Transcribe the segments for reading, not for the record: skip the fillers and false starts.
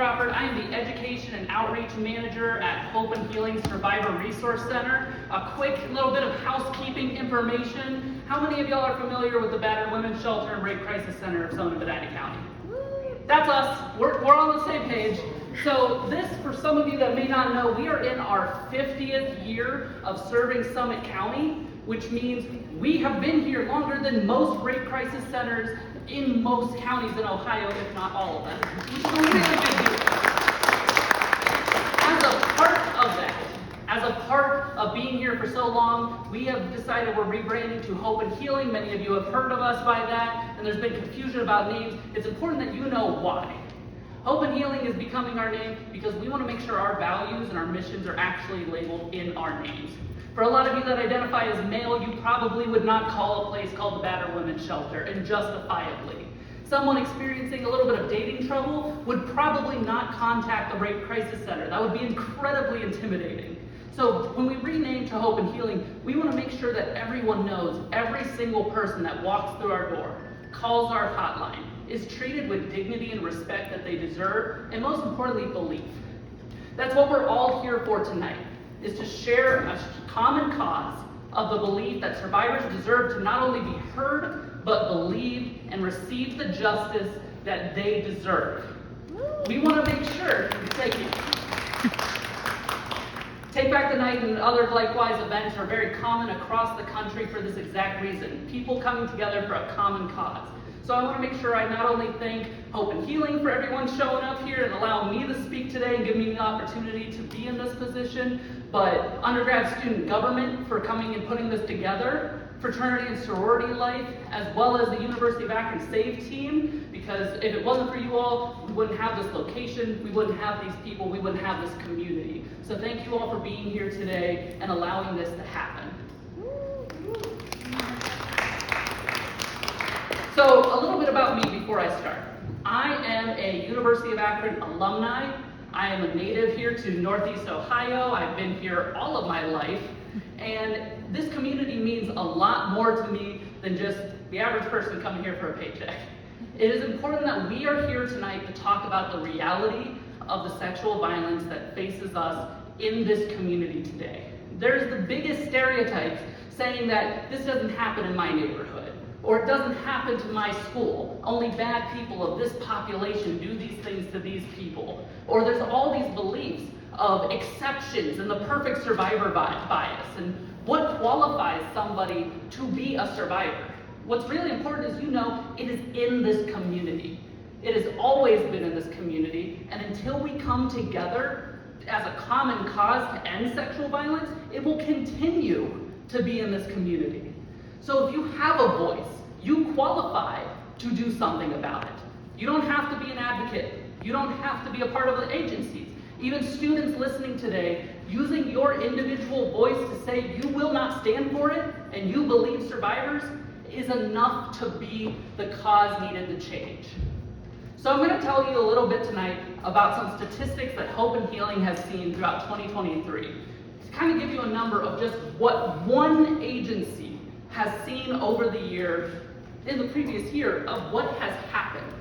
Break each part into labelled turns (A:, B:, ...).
A: Crawford. I am the Education and Outreach Manager at Hope and Healing Survivor Resource Center. A quick little bit of housekeeping information. How many of y'all are familiar with the Battered Women's Shelter and Rape Crisis Center of Sonoma Medina County? That's us. We're on the same page. So this, for some of you that may not know, we are in our 50th year of serving Summit County, which means we have been here longer than most rape crisis centers in most counties in Ohio, if not all of them, which is a really big deal. As a part of being here for so long, we have decided we're rebranding to Hope and Healing. Many of you have heard of us by that, and there's been confusion about names. It's important that you know why. Hope and Healing is becoming our name because we want to make sure our values and our missions are actually labeled in our names. For a lot of you that identify as male, you probably would not call a place called the Battered Women's Shelter, and justifiably. Someone experiencing a little bit of dating trouble would probably not contact the Rape Crisis Center. That would be incredibly intimidating. So when we rename to Hope and Healing, we want to make sure that everyone knows every single person that walks through our door, calls our hotline, is treated with dignity and respect that they deserve, and most importantly, belief. That's what we're all here for tonight, is to share a common cause of the belief that survivors deserve to not only be heard, but believed and receive the justice that they deserve. We want to make sure, thank you. Take Back the Night and other likewise events are very common across the country for this exact reason. People coming together for a common cause. So I want to make sure I not only thank Hope and Healing for everyone showing up here and allowing me to speak today and give me the opportunity to be in this position, but undergrad student government for coming and putting this together, fraternity and sorority life, as well as the University of Akron SAVE team, because if it wasn't for you all, we wouldn't have this location, we wouldn't have these people, we wouldn't have this community. So thank you all for being here today and allowing this to happen. So a little bit about me before I start. I am a University of Akron alumni. I am a native here to Northeast Ohio. I've been here all of my life. And this community means a lot more to me than just the average person coming here for a paycheck. It is important that we are here tonight to talk about the reality of the sexual violence that faces us in this community today. There's the biggest stereotypes saying that this doesn't happen in my neighborhood, or it doesn't happen to my school. Only bad people of this population do these things to these people. Or there's all these beliefs of exceptions and the perfect survivor bias and what qualifies somebody to be a survivor. What's really important is you know it is in this community. It has always been in this community, and until we come together as a common cause to end sexual violence, it will continue to be in this community. So if you have a voice, you qualify to do something about it. You don't have to be an advocate. You don't have to be a part of the agencies. Even students listening today, using your individual voice to say you will not stand for it and you believe survivors is enough to be the cause needed to change. So I'm going to tell you a little bit tonight about some statistics that Hope and Healing has seen throughout 2023. To kind of give you a number of just what one agency has seen over the year, in the previous year, of what has happened.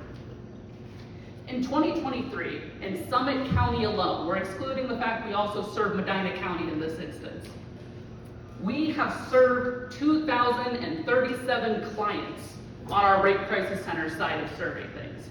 A: In 2023, in Summit County alone, we're excluding the fact we also serve Medina County in this instance, we have served 2,037 clients on our Rape Crisis Center side of serving things.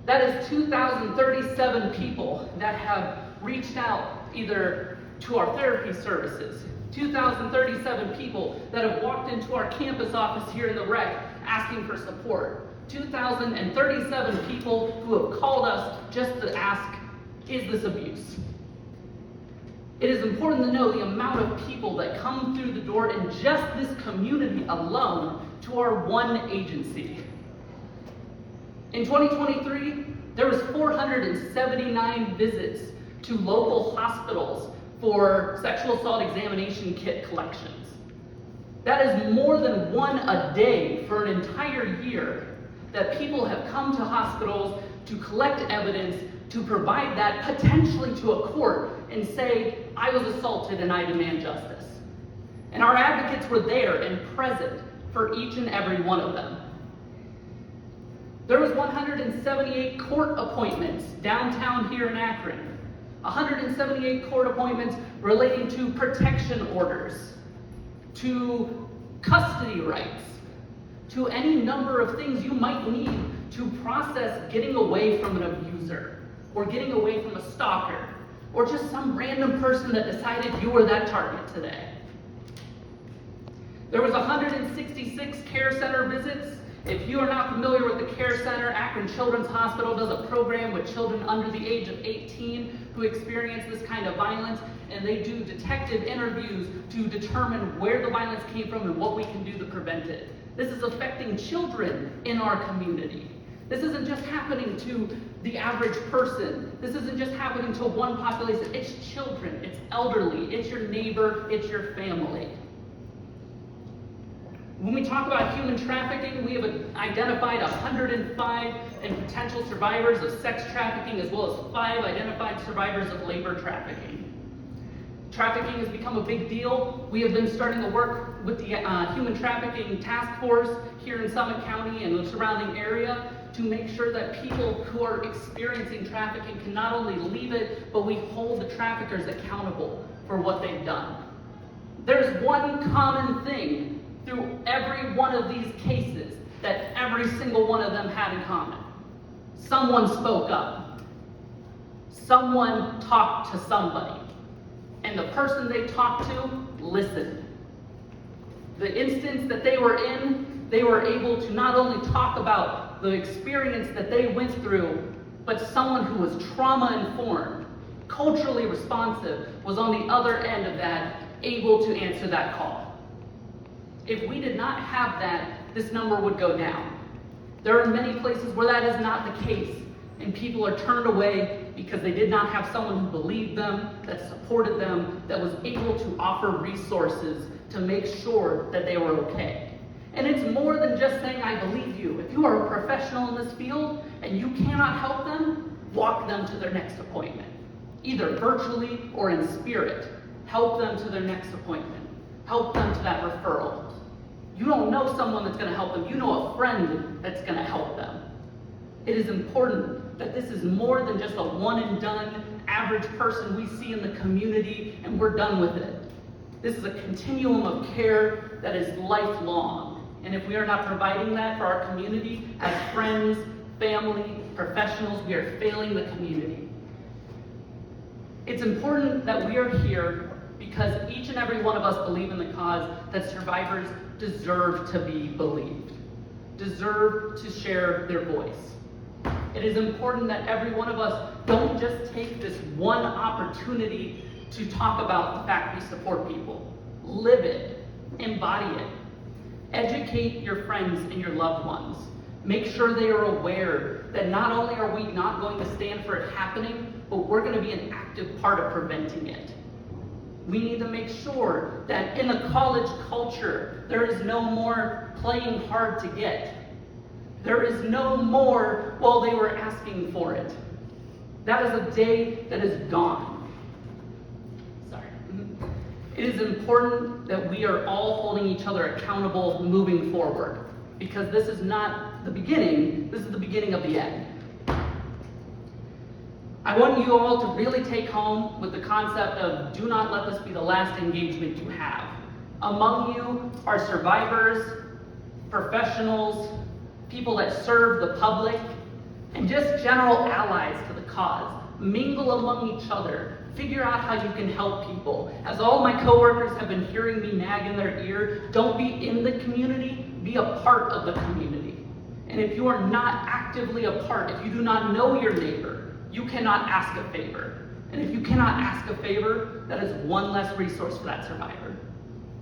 A: That is 2,037 people that have reached out either to our therapy services, 2,037 people that have walked into our campus office here in the rec asking for support, 2,037 people who have called us just to ask, is this abuse? It is important to know the amount of people that come through the door in just this community alone to our one agency. In 2023, there was 479 visits to local hospitals for sexual assault examination kit collections. That is more than one a day for an entire year that people have come to hospitals to collect evidence to provide that potentially to a court and say, I was assaulted and I demand justice. And our advocates were there and present for each and every one of them. There was 178 court appointments downtown here in Akron. 178 court appointments relating to protection orders, to custody rights, to any number of things you might need to process getting away from an abuser, or getting away from a stalker, or just some random person that decided you were that target today. There was 166 care center visits. If you are not familiar with the care center, Akron Children's Hospital does a program with children under the age of 18 who experience this kind of violence, and they do detective interviews to determine where the violence came from and what we can do to prevent it. This is affecting children in our community. This isn't just happening to the average person. This isn't just happening to one population. It's children, it's elderly, it's your neighbor, it's your family. When we talk about human trafficking, we have identified 105 potential survivors of sex trafficking, as well as 5 identified survivors of labor trafficking. Trafficking has become a big deal. We have been starting to work with the Human Trafficking Task Force here in Summit County and the surrounding area to make sure that people who are experiencing trafficking can not only leave it, but we hold the traffickers accountable for what they've done. There's one common thing through every one of these cases that every single one of them had in common. Someone spoke up. Someone talked to somebody. And the person they talked to listened. The instance that they were in, they were able to not only talk about the experience that they went through, but someone who was trauma-informed, culturally responsive, was on the other end of that, able to answer that call. If we did not have that, this number would go down. There are many places where that is not the case, and people are turned away because they did not have someone who believed them, that supported them, that was able to offer resources to make sure that they were okay. And it's more than just saying, I believe you. If you are a professional in this field and you cannot help them, walk them to their next appointment, either virtually or in spirit. Help them to their next appointment. Help them to that referral. You don't know someone that's going to help them. You know a friend that's going to help them. It is important that this is more than just a one and done average person we see in the community and we're done with it. This is a continuum of care that is lifelong. And if we are not providing that for our community as friends, family, professionals, we are failing the community. It's important that we are here because each and every one of us believe in the cause that survivors deserve to be believed, deserve to share their voice. It is important that every one of us don't just take this one opportunity to talk about the fact we support people. Live it, embody it. Educate your friends and your loved ones. Make sure they are aware that not only are we not going to stand for it happening, but we're going to be an active part of preventing it. We need to make sure that in the college culture, there is no more playing hard to get. There is no more, well, they were asking for it. That is a day that is gone. Sorry. It is important that we are all holding each other accountable moving forward, because this is not the beginning, this is the beginning of the end. I want you all to really take home with the concept of do not let this be the last engagement you have. Among you are survivors, professionals, people that serve the public, and just general allies to the cause. Mingle among each other. Figure out how you can help people. As all my coworkers have been hearing me nag in their ear, don't be in the community, be a part of the community. And if you are not actively a part, if you do not know your neighbor, you cannot ask a favor. And if you cannot ask a favor, that is one less resource for that survivor.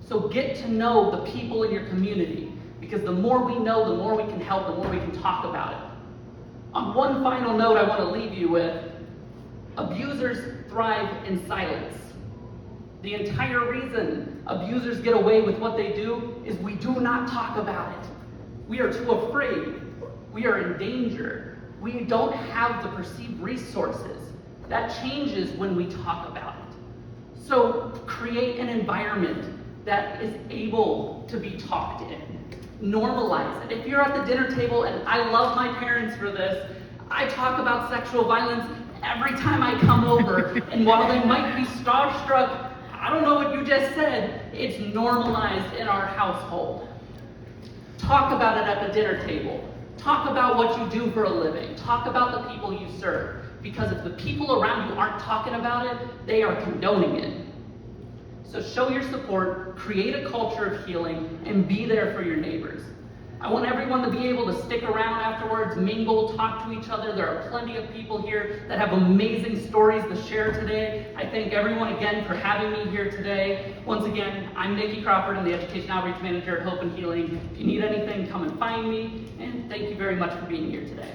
A: So get to know the people in your community, because the more we know, the more we can help, the more we can talk about it. On one final note I want to leave you with, abusers thrive in silence. The entire reason abusers get away with what they do is we do not talk about it. We are too afraid. We are in danger. We don't have the perceived resources. That changes when we talk about it. So create an environment that is able to be talked in. Normalize it. If you're at the dinner table, and I love my parents for this, I talk about sexual violence every time I come over, and while they might be starstruck, I don't know what you just said, it's normalized in our household. Talk about it at the dinner table. Talk about what you do for a living. Talk about the people you serve. Because if the people around you aren't talking about it, they are condoning it. So show your support, create a culture of healing, and be there for your neighbors. I want everyone to be able to stick around afterwards, mingle, talk to each other. There are plenty of people here that have amazing stories to share today. I thank everyone again for having me here today. Once again, I'm Nikki Crawford. I'm the Education Outreach Manager at Hope and Healing. If you need anything, come and find me. And thank you very much for being here today.